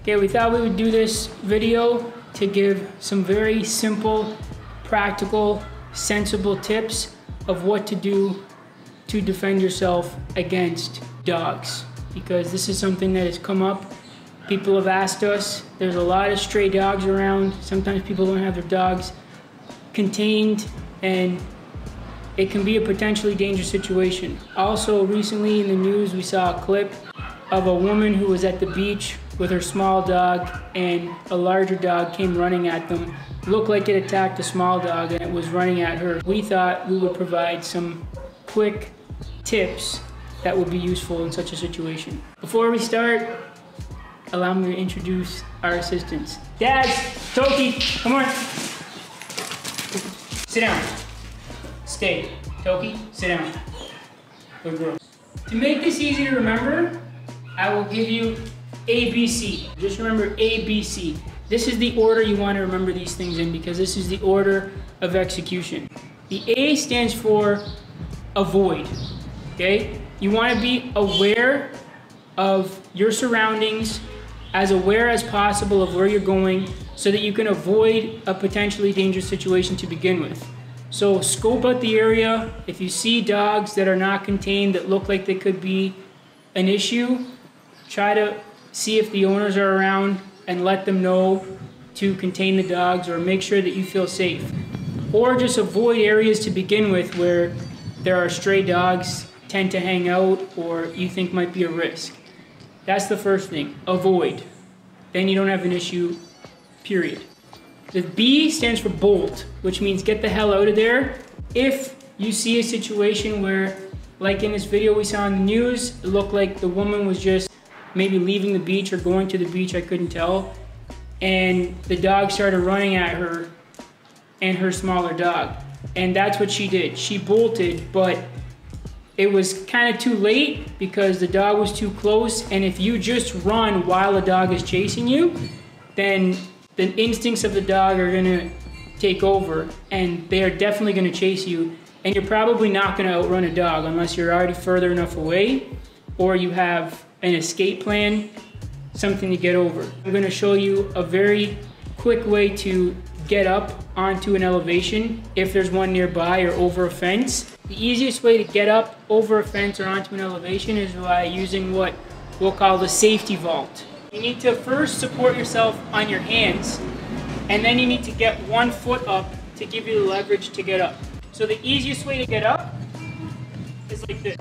Okay, we thought we would do this video to give some very simple, practical, sensible tips of what to do to defend yourself against dogs. Because this is something that has come up. People have asked us. There's a lot of stray dogs around. Sometimes people don't have their dogs contained, and it can be a potentially dangerous situation. Also, recently in the news, we saw a clip of a woman who was at the beach with her small dog, and a larger dog came running at them. Looked like it attacked the small dog, and it was running at her. We thought we would provide some quick tips that would be useful in such a situation. Before we start, allow me to introduce our assistants. Dad, Toki, come on. Sit down. Stay. Toki, sit down. Good girl. To make this easy to remember, I will give you ABC. Just remember ABC. This is the order you want to remember these things in, because this is the order of execution. The A stands for avoid, okay? You want to be aware of your surroundings, as aware as possible of where you're going, so that you can avoid a potentially dangerous situation to begin with. So scope out the area. If you see dogs that are not contained, that look like they could be an issue, try to see if the owners are around and let them know to contain the dogs, or make sure that you feel safe. Or just avoid areas to begin with where there are stray dogs tend to hang out, or you think might be a risk. That's the first thing, avoid. Then you don't have an issue, period. The B stands for bolt, which means get the hell out of there. If you see a situation where, like in this video we saw in the news, it looked like the woman was just maybe leaving the beach or going to the beach, I couldn't tell, and the dog started running at her and her smaller dog. And that's what she did. She bolted, but it was kind of too late because the dog was too close. And if you just run while a dog is chasing you, then the instincts of the dog are gonna take over, and they are definitely gonna chase you. And you're probably not gonna outrun a dog unless you're already further enough away, or you have an escape plan, something to get over. I'm gonna show you a very quick way to get up onto an elevation if there's one nearby, or over a fence. The easiest way to get up over a fence or onto an elevation is by using what we'll call the safety vault. You need to first support yourself on your hands, and then you need to get one foot up to give you the leverage to get up. So the easiest way to get up is like this.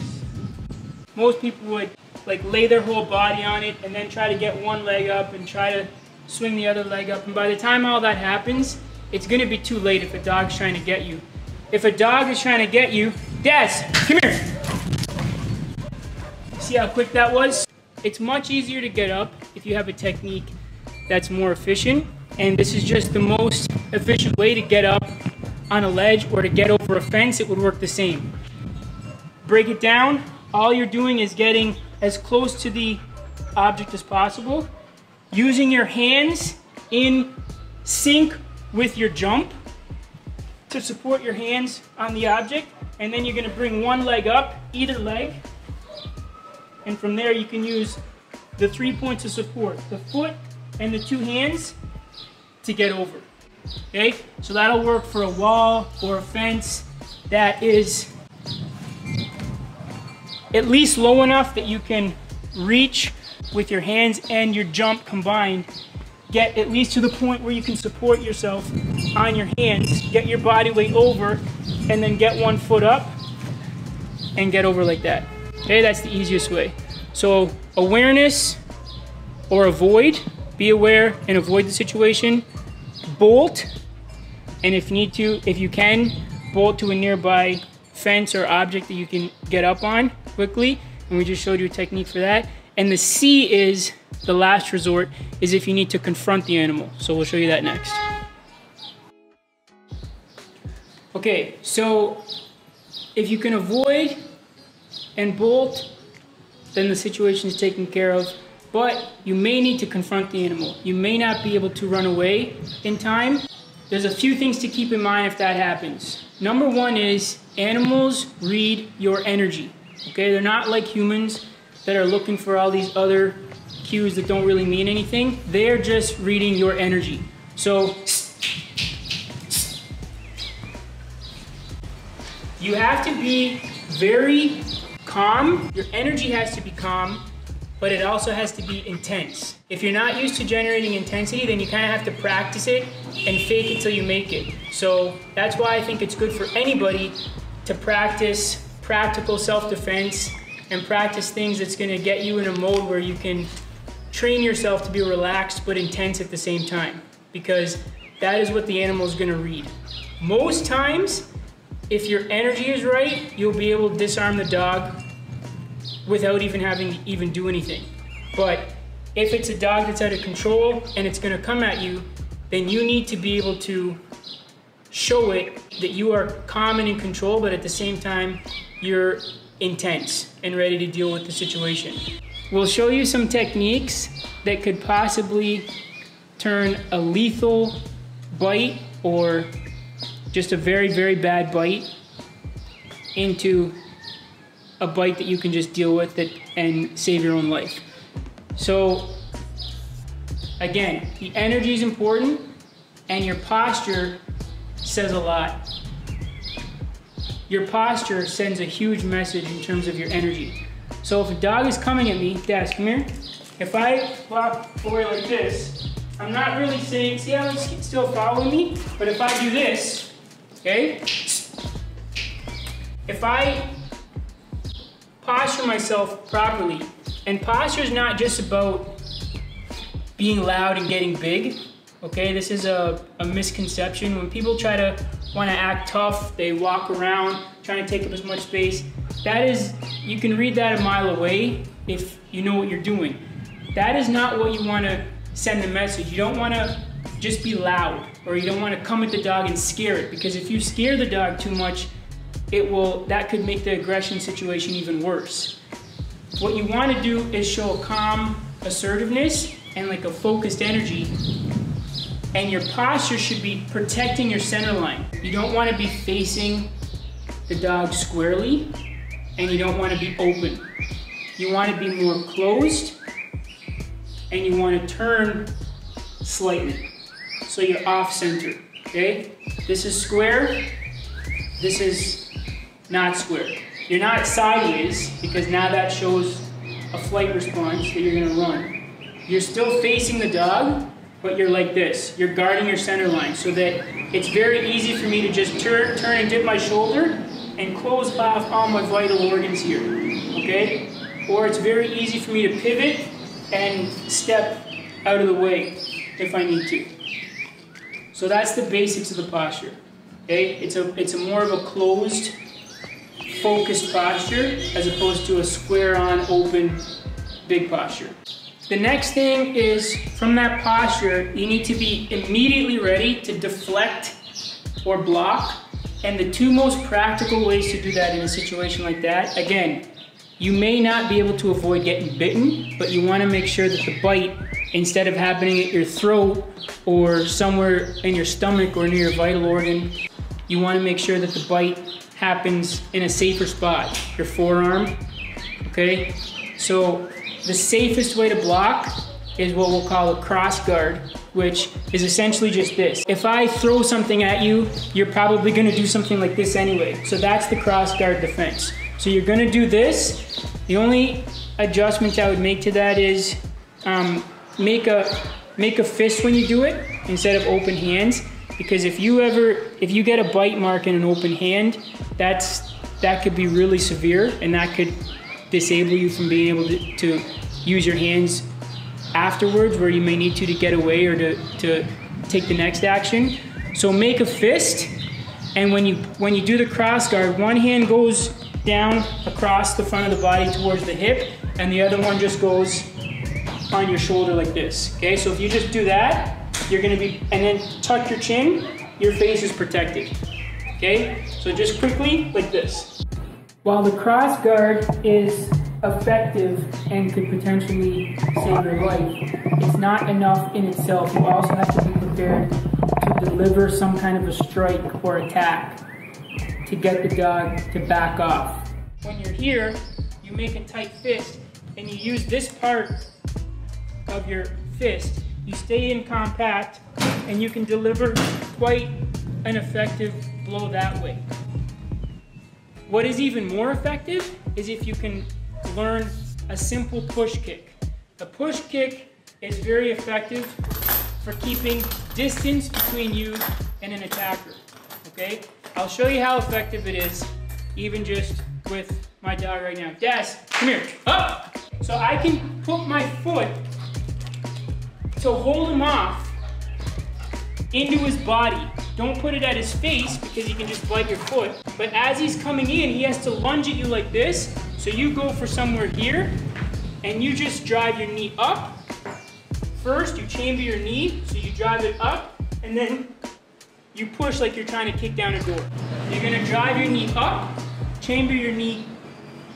Most people would like lay their whole body on it and then try to get one leg up and try to swing the other leg up. And by the time all that happens, it's gonna be too late if a dog's trying to get you. If a dog is trying to get you, Daz, come here. See how quick that was? It's much easier to get up if you have a technique that's more efficient. And this is just the most efficient way to get up on a ledge or to get over a fence. It would work the same. Break it down. All you're doing is getting as close to the object as possible, using your hands in sync with your jump to support your hands on the object. And then you're gonna bring one leg up, either leg, and from there you can use the 3 points of support, the foot and the two hands, to get over. Okay, so that'll work for a wall or a fence that is at least low enough that you can reach with your hands and your jump combined. Get at least to the point where you can support yourself on your hands, get your body weight over, and then get one foot up and get over like that. Okay, that's the easiest way. So awareness or avoid, be aware and avoid the situation. Bolt, and if you can, bolt to a nearby fence or object that you can get up on quickly, and we just showed you a technique for that. And the C is the last resort, is if you need to confront the animal. So we'll show you that next. Okay, so if you can avoid and bolt, then the situation is taken care of. But you may need to confront the animal. You may not be able to run away in time. There's a few things to keep in mind if that happens. Number one is animals read your energy. Okay, they're not like humans that are looking for all these other cues that don't really mean anything. They're just reading your energy. So you have to be very calm. Your energy has to be calm, but it also has to be intense. If you're not used to generating intensity, then you kind of have to practice it and fake it till you make it. So that's why I think it's good for anybody to practice practical self-defense and practice things that's gonna get you in a mode where you can train yourself to be relaxed but intense at the same time, because that is what the animal is gonna read. Most times, if your energy is right, you'll be able to disarm the dog without even having to even do anything. But if it's a dog that's out of control and it's gonna come at you, then you need to be able to show it that you are calm and in control, but at the same time, you're intense and ready to deal with the situation. We'll show you some techniques that could possibly turn a lethal bite or just a very, very bad bite into a bite that you can just deal with it and save your own life. So again, the energy is important and your posture says a lot. Your posture sends a huge message in terms of your energy. So if a dog is coming at me, Daz, come here. If I walk away like this, I'm not really saying, see how it's still following me? But if I do this, okay? If I posture myself properly, and posture is not just about being loud and getting big, okay? This is a misconception. When people try to want to act tough, they walk around trying to take up as much space. That is, you can read that a mile away if you know what you're doing. That is not what you want to send the message. You don't want to just be loud, or you don't want to come at the dog and scare it, because if you scare the dog too much, that could make the aggression situation even worse. What you want to do is show a calm assertiveness and like a focused energy, and your posture should be protecting your center line. You don't want to be facing the dog squarely, and you don't want to be open. You want to be more closed, and you want to turn slightly, so you're off center, okay? This is square, this is not square. You're not sideways, because now that shows a flight response that you're gonna run. You're still facing the dog, but you're like this. You're guarding your center line, so that it's very easy for me to just turn and dip my shoulder and close off all my vital organs here, okay? Or it's very easy for me to pivot and step out of the way if I need to. So that's the basics of the posture, okay? It's a more of a closed, focused posture as opposed to a square-on, open, big posture. The next thing is, from that posture, you need to be immediately ready to deflect or block. And the two most practical ways to do that in a situation like that, again, you may not be able to avoid getting bitten, but you want to make sure that the bite, instead of happening at your throat or somewhere in your stomach or near your vital organ, you want to make sure that the bite happens in a safer spot, your forearm, okay? So the safest way to block is what we'll call a cross guard, which is essentially just this. If I throw something at you, you're probably gonna do something like this anyway. So that's the cross guard defense. So you're gonna do this. The only adjustment I would make to that is make a fist when you do it instead of open hands. Because if you get a bite mark in an open hand, that could be really severe, and that could disable you from being able to use your hands afterwards, where you may need to get away or to take the next action. So make a fist, and when you do the cross guard, one hand goes down across the front of the body towards the hip, and the other one just goes on your shoulder like this. Okay, so if you just do that, you're gonna be, and then tuck your chin, your face is protected. Okay, so just quickly like this. While the cross guard is effective and could potentially save your life, it's not enough in itself. You also have to be prepared to deliver some kind of a strike or attack to get the dog to back off. When you're here, you make a tight fist and you use this part of your fist, you stay in compact, and you can deliver quite an effective blow that way. What is even more effective is if you can learn a simple push kick. A push kick is very effective for keeping distance between you and an attacker, okay? I'll show you how effective it is, even just with my dog right now. Des, come here, up! So I can put my foot to hold him off into his body. Don't put it at his face because he can just bite your foot. But as he's coming in, he has to lunge at you like this. So you go for somewhere here, and you just drive your knee up. First, you chamber your knee, so you drive it up, and then you push like you're trying to kick down a door. You're gonna drive your knee up, chamber your knee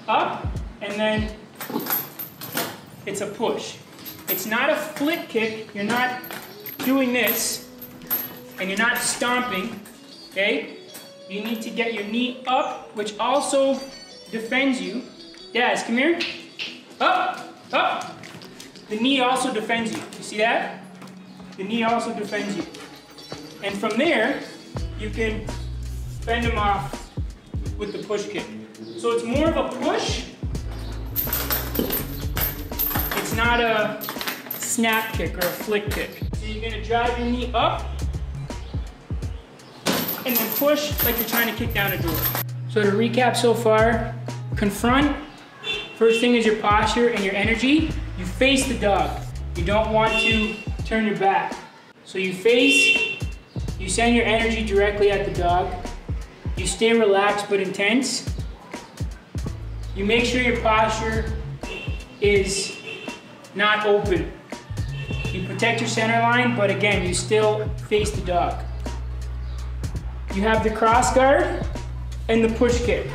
up, and then it's a push. It's not a flip kick. You're not doing this, and you're not stomping, okay? You need to get your knee up, which also defends you. Daz, come here. Up, up. The knee also defends you. You see that? The knee also defends you. And from there, you can fend him off with the push kick. So it's more of a push. It's not a snap kick or a flick kick. So you're gonna drive your knee up and then push like you're trying to kick down a door. So to recap so far, confront. First thing is your posture and your energy. You face the dog. You don't want to turn your back. So you face, you send your energy directly at the dog. You stay relaxed but intense. You make sure your posture is not open. You protect your center line, but again, you still face the dog. You have the cross guard and the push kick,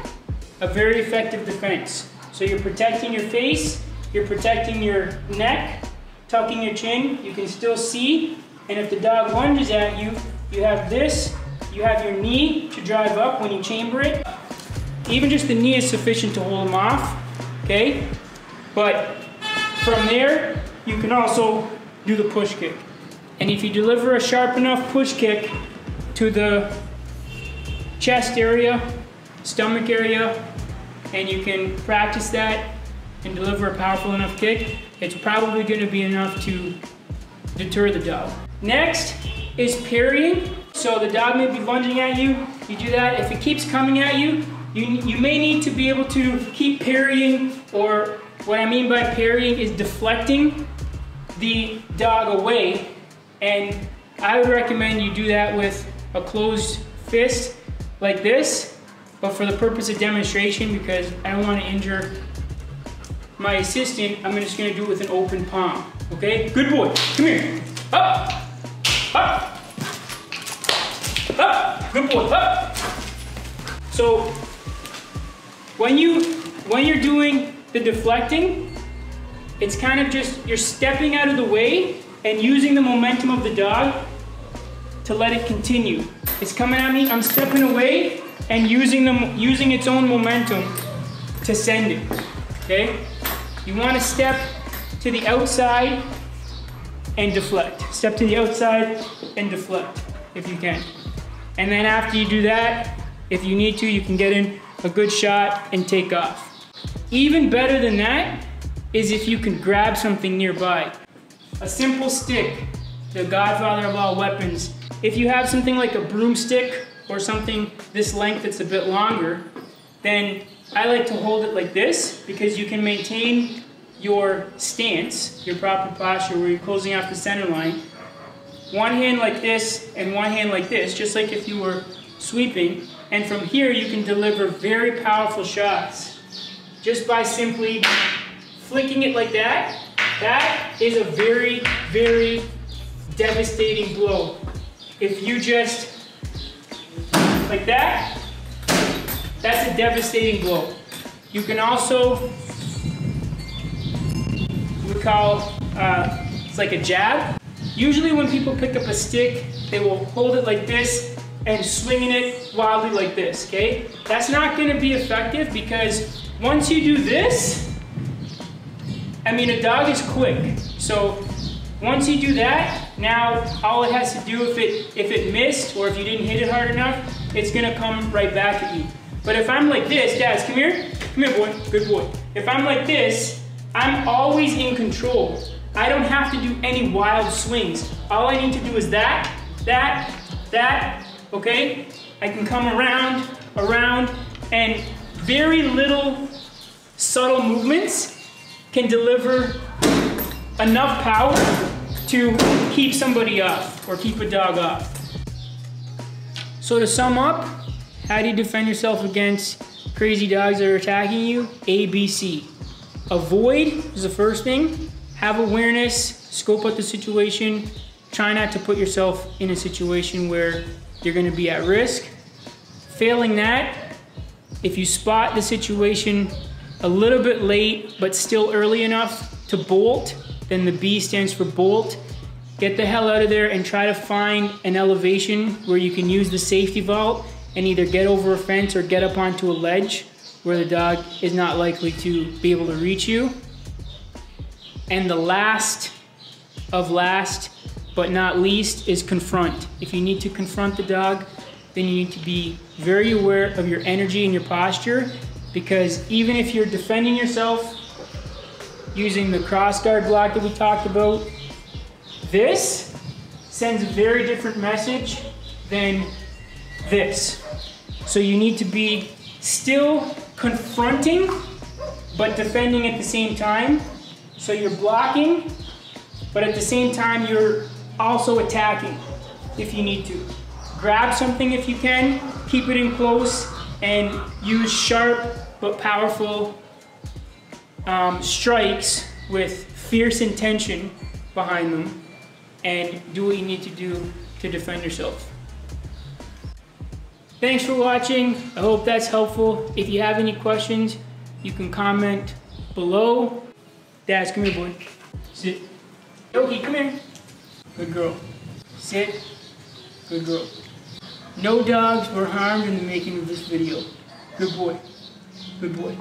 a very effective defense. So you're protecting your face, you're protecting your neck, tucking your chin, you can still see, and if the dog lunges at you, you have this, you have your knee to drive up when you chamber it. Even just the knee is sufficient to hold him off, okay? But from there, you can also do the push kick. And if you deliver a sharp enough push kick to the chest area, stomach area, and you can practice that and deliver a powerful enough kick, it's probably going to be enough to deter the dog. Next is parrying. So the dog may be lunging at you, you do that. If it keeps coming at you, you may need to be able to keep parrying, or what I mean by parrying is deflecting the dog away. And I would recommend you do that with a closed fist like this. But for the purpose of demonstration, because I don't want to injure my assistant, I'm just going to do it with an open palm. Okay? Good boy. Come here. Up. Up. Up. Good boy. Up. So when you're doing the deflecting, it's kind of just you're stepping out of the way and using the momentum of the dog to let it continue. It's coming at me. I'm stepping away and using its own momentum to send it, okay? You want to step to the outside and deflect. Step to the outside and deflect, if you can. And then after you do that, if you need to, you can get in a good shot and take off. Even better than that is if you can grab something nearby. A simple stick, the godfather of all weapons. If you have something like a broomstick or something this length that's a bit longer, then I like to hold it like this because you can maintain your stance, your proper posture where you're closing off the center line. One hand like this and one hand like this, just like if you were sweeping. And from here you can deliver very powerful shots just by simply flicking it like that. That is a very, very devastating blow. If you just like that, that's a devastating blow. You can also, we call, it's like a jab. Usually when people pick up a stick, they will hold it like this and swinging it wildly like this, okay? That's not gonna be effective because once you do this, I mean, a dog is quick. So once you do that, now all it has to do, if it missed or if you didn't hit it hard enough, it's gonna come right back at you. But if I'm like this, Daz, come here boy, good boy. If I'm like this, I'm always in control. I don't have to do any wild swings. All I need to do is that, okay? I can come around, and very little subtle movements can deliver enough power to keep somebody off or keep a dog off. So to sum up, how do you defend yourself against crazy dogs that are attacking you? ABC. Avoid is the first thing. Have awareness, scope out the situation. Try not to put yourself in a situation where you're gonna be at risk. Failing that, if you spot the situation a little bit late, but still early enough to bolt, then the B stands for bolt. Get the hell out of there and try to find an elevation where you can use the safety vault and either get over a fence or get up onto a ledge where the dog is not likely to be able to reach you. And the last but not least is confront. If you need to confront the dog, then you need to be very aware of your energy and your posture, because even if you're defending yourself using the cross guard block that we talked about, this sends a very different message than this. So you need to be still confronting, but defending at the same time. So you're blocking, but at the same time you're also attacking if you need to. Grab something if you can, keep it in close, and use sharp but powerful strikes with fierce intention behind them, and do what you need to do to defend yourself. Thanks for watching. I hope that's helpful. If you have any questions, you can comment below. Daz, come here, boy. Sit. Yogi, come here. Good girl. Sit. Good girl. No dogs were harmed in the making of this video. Good boy. Good boy.